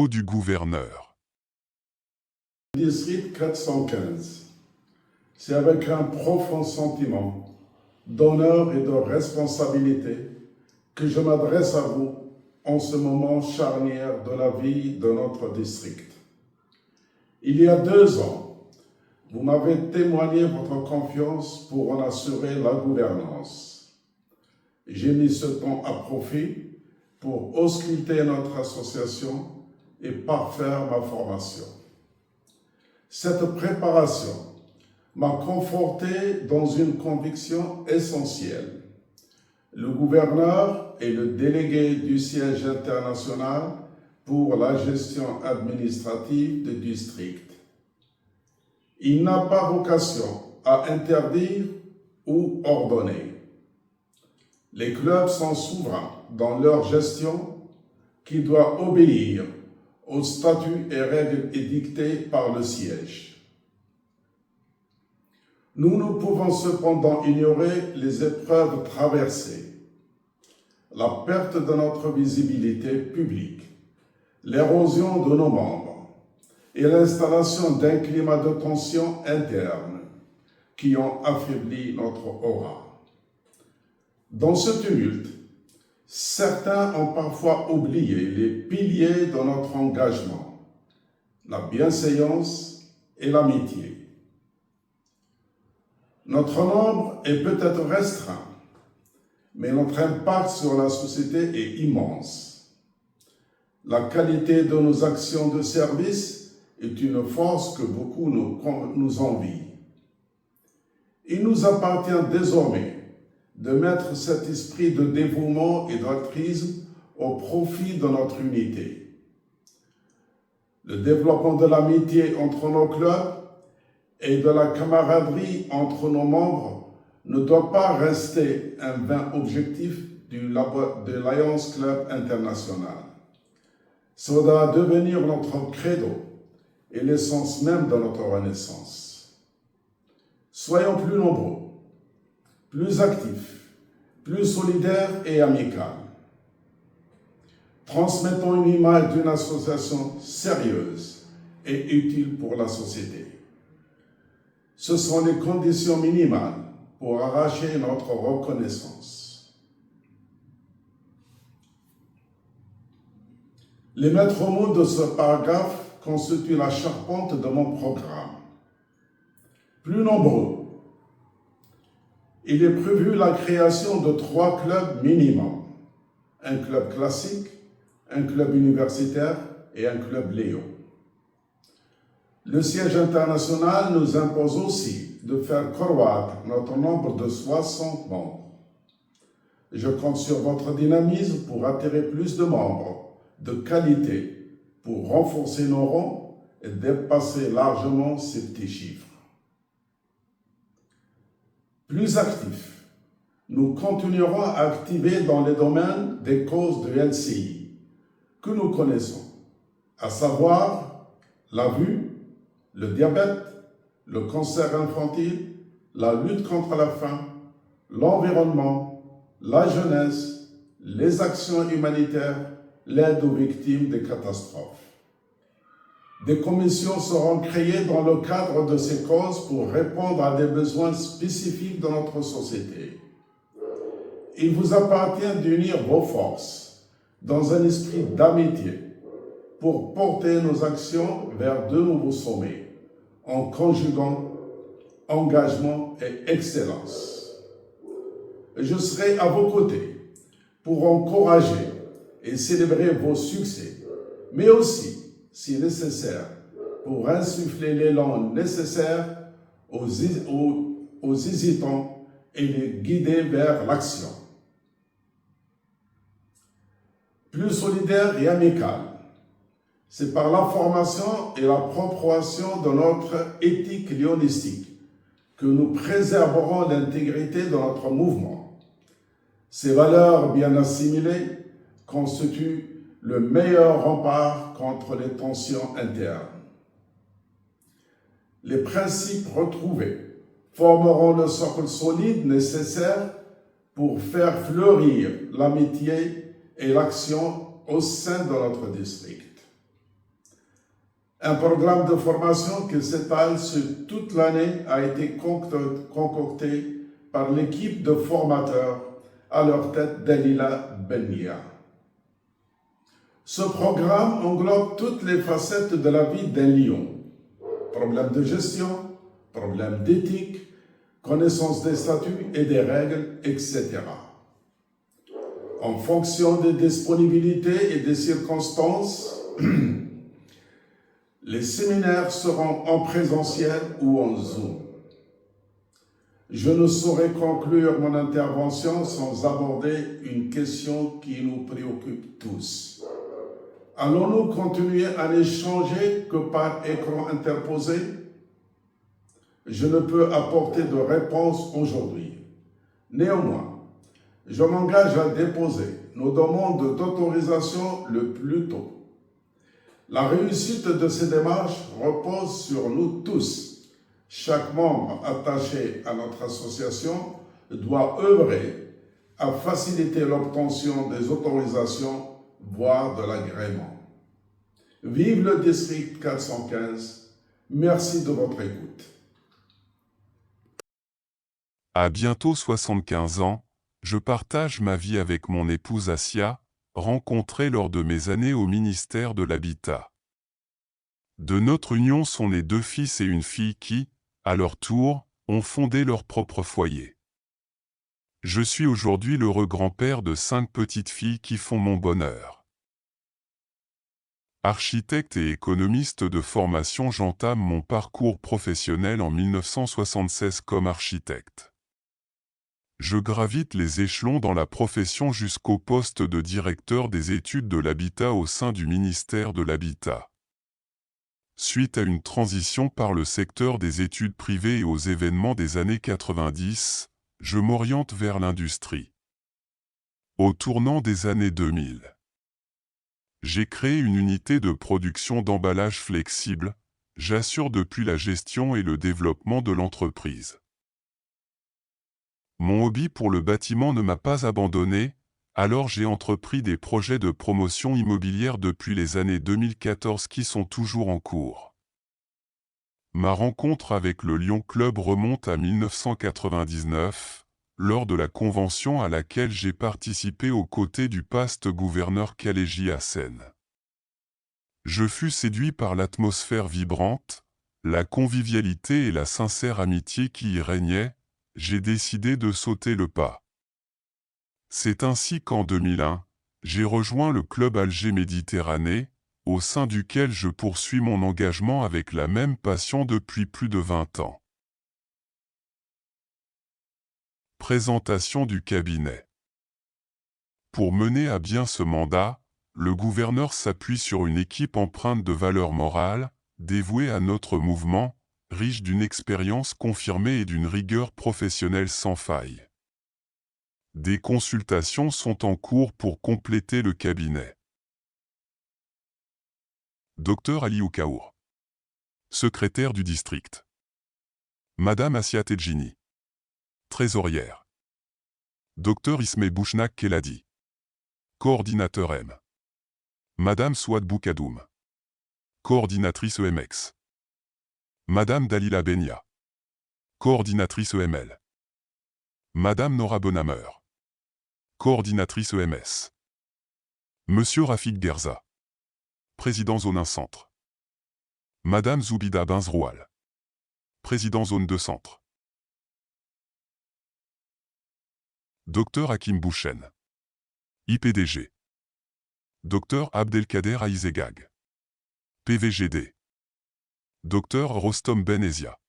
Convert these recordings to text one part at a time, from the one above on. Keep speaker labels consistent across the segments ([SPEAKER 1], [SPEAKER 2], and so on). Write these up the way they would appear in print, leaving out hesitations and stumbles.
[SPEAKER 1] mot du gouverneur.
[SPEAKER 2] District 415. C'est avec un profond sentiment d'honneur et de responsabilité que je m'adresse à vous en ce moment charnière de la vie de notre district. Il y a 2 ans, vous m'avez témoigné votre confiance pour en assurer la gouvernance. J'ai mis ce temps à profit pour ausculter notre association et parfaire ma formation. Cette préparation m'a conforté dans une conviction essentielle. Le gouverneur est le délégué du siège international pour la gestion administrative du district. Il n'a pas vocation à interdire ou ordonner. Les clubs sont souverains dans leur gestion qui doit obéir aux statuts et règles édictés par le siège. Nous ne pouvons cependant ignorer les épreuves traversées, la perte de notre visibilité publique, l'érosion de nos membres et l'installation d'un climat de tension interne qui ont affaibli notre aura. Dans ce tumulte, certains ont parfois oublié les piliers de notre engagement, la bienséance et l'amitié. Notre nombre est peut-être restreint, mais notre impact sur la société est immense. La qualité de nos actions de service est une force que beaucoup nous envient. Il nous appartient désormais de mettre cet esprit de dévouement et d'altruisme au profit de notre unité. Le développement de l'amitié entre nos clubs et de la camaraderie entre nos membres ne doit pas rester un vain objectif de Lions Club International. Ça doit devenir notre credo et l'essence même de notre renaissance. Soyons plus nombreux, plus actifs, plus solidaires et amicaux. Transmettons une image d'une association sérieuse et utile pour la société. Ce sont les conditions minimales pour arracher notre reconnaissance. Les maîtres mots de ce paragraphe constituent la charpente de mon programme. Plus nombreux, il est prévu la création de 3 clubs minimum. Un club classique, un club universitaire et un club Léo. Le siège international nous impose aussi de faire croître notre nombre de 60 membres. Je compte sur votre dynamisme pour attirer plus de membres de qualité, pour renforcer nos rangs et dépasser largement ces petits chiffres. Plus actifs, nous continuerons à activer dans les domaines des causes de LCI que nous connaissons, à savoir la vue, le diabète, le cancer infantile, la lutte contre la faim, l'environnement, la jeunesse, les actions humanitaires, l'aide aux victimes des catastrophes. Des commissions seront créées dans le cadre de ces causes pour répondre à des besoins spécifiques de notre société. Il vous appartient d'unir vos forces dans un esprit d'amitié pour porter nos actions vers de nouveaux sommets, en conjuguant engagement et excellence. Je serai à vos côtés pour encourager et célébrer vos succès, mais aussi, si nécessaire, pour insuffler l'élan nécessaire aux hésitants et les guider vers l'action. Plus solidaire et amical, c'est par la formation et la proportion de notre éthique léonistique que nous préserverons l'intégrité de notre mouvement. Ces valeurs bien assimilées constituent le meilleur rempart contre les tensions internes. Les principes retrouvés formeront le socle solide nécessaire pour faire fleurir l'amitié et l'action au sein de notre district. Un programme de formation qui s'étale sur toute l'année a été concocté par l'équipe de formateurs à leur tête Dalila Benia. Ce programme englobe toutes les facettes de la vie d'un lion. Problèmes de gestion, problèmes d'éthique, connaissance des statuts et des règles, etc. En fonction des disponibilités et des circonstances, les séminaires seront en présentiel ou en Zoom. Je ne saurais conclure mon intervention sans aborder une question qui nous préoccupe tous. Allons-nous continuer à n'échanger que par écran interposé? Je ne peux apporter de réponse aujourd'hui. Néanmoins, je m'engage à déposer nos demandes d'autorisation le plus tôt. La réussite de ces démarches repose sur nous tous. Chaque membre attaché à notre association doit œuvrer à faciliter l'obtention des autorisations, voire de l'agrément. Vive le district 415. Merci de votre écoute.
[SPEAKER 1] À bientôt 75 ans, je partage ma vie avec mon épouse Assia, rencontrée lors de mes années au ministère de l'Habitat. De notre union sont nés 2 fils et une fille qui, à leur tour, ont fondé leur propre foyer. Je suis aujourd'hui l'heureux grand-père de 5 petites filles qui font mon bonheur. Architecte et économiste de formation, j'entame mon parcours professionnel en 1976 comme architecte. Je gravite les échelons dans la profession jusqu'au poste de directeur des études de l'habitat au sein du ministère de l'Habitat. Suite à une transition par le secteur des études privées et aux événements des années 90, je m'oriente vers l'industrie. Au tournant des années 2000, j'ai créé une unité de production d'emballage flexible. J'assure depuis la gestion et le développement de l'entreprise. Mon hobby pour le bâtiment ne m'a pas abandonné, alors j'ai entrepris des projets de promotion immobilière depuis les années 2014 qui sont toujours en cours. Ma rencontre avec le Lyon Club remonte à 1999, lors de la convention à laquelle j'ai participé aux côtés du paste gouverneur Khalégi Hassen. Je fus séduit par l'atmosphère vibrante, la convivialité et la sincère amitié qui y régnait. J'ai décidé de sauter le pas. C'est ainsi qu'en 2001, j'ai rejoint le club Alger Méditerranée, au sein duquel je poursuis mon engagement avec la même passion depuis plus de 20 ans. Présentation du cabinet. Pour mener à bien ce mandat, le gouverneur s'appuie sur une équipe empreinte de valeurs morales, dévouée à notre mouvement, riche d'une expérience confirmée et d'une rigueur professionnelle sans faille. Des consultations sont en cours pour compléter le cabinet. Dr Ali Oukaour, secrétaire du district. Madame Assia Tedjini, trésorière. Dr Ismé Bouchnak Keladi, coordinateur M. Madame Souad Boukadoum, coordinatrice EMX. Madame Dalila Benia, coordinatrice EML. Madame Nora Bonhammer, coordinatrice EMS. Monsieur Rafik Gerza, président zone 1 centre. Madame Zoubida Benzroual, président zone 2 centre. Docteur Hakim Bouchen, IPDG. Docteur Abdelkader Aizegag, PVGD. Docteur Rostom Benezia,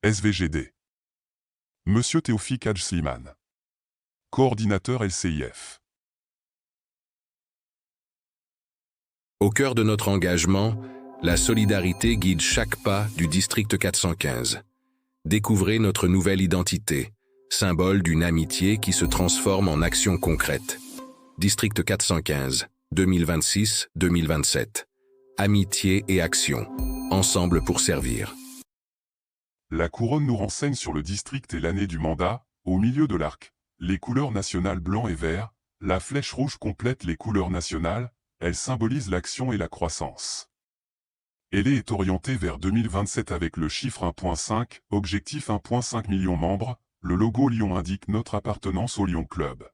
[SPEAKER 1] SVGD. Monsieur Théophile Hadj Slimane, coordinateur LCIF.
[SPEAKER 3] Au cœur de notre engagement, la solidarité guide chaque pas du district 415. Découvrez notre nouvelle identité, symbole d'une amitié qui se transforme en action concrète. District 415, 2026-2027. Amitié et action, ensemble pour servir.
[SPEAKER 1] La couronne nous renseigne sur le district et l'année du mandat. Au milieu de l'arc, les couleurs nationales blanc et vert, la flèche rouge complète les couleurs nationales, elle symbolise l'action et la croissance. Elé est orienté vers 2027 avec le chiffre 1.5, objectif 1.5 million membres, le logo Lion indique notre appartenance au Lion Club.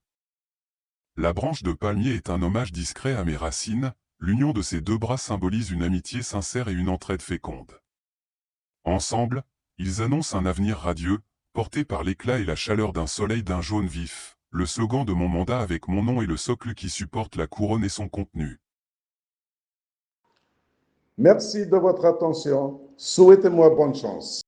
[SPEAKER 1] La branche de palmier est un hommage discret à mes racines, l'union de ces deux bras symbolise une amitié sincère et une entraide féconde. Ensemble, ils annoncent un avenir radieux, porté par l'éclat et la chaleur d'un soleil d'un jaune vif, le slogan de mon mandat avec mon nom et le socle qui supporte la couronne et son contenu.
[SPEAKER 2] Merci de votre attention. Souhaitez-moi bonne chance.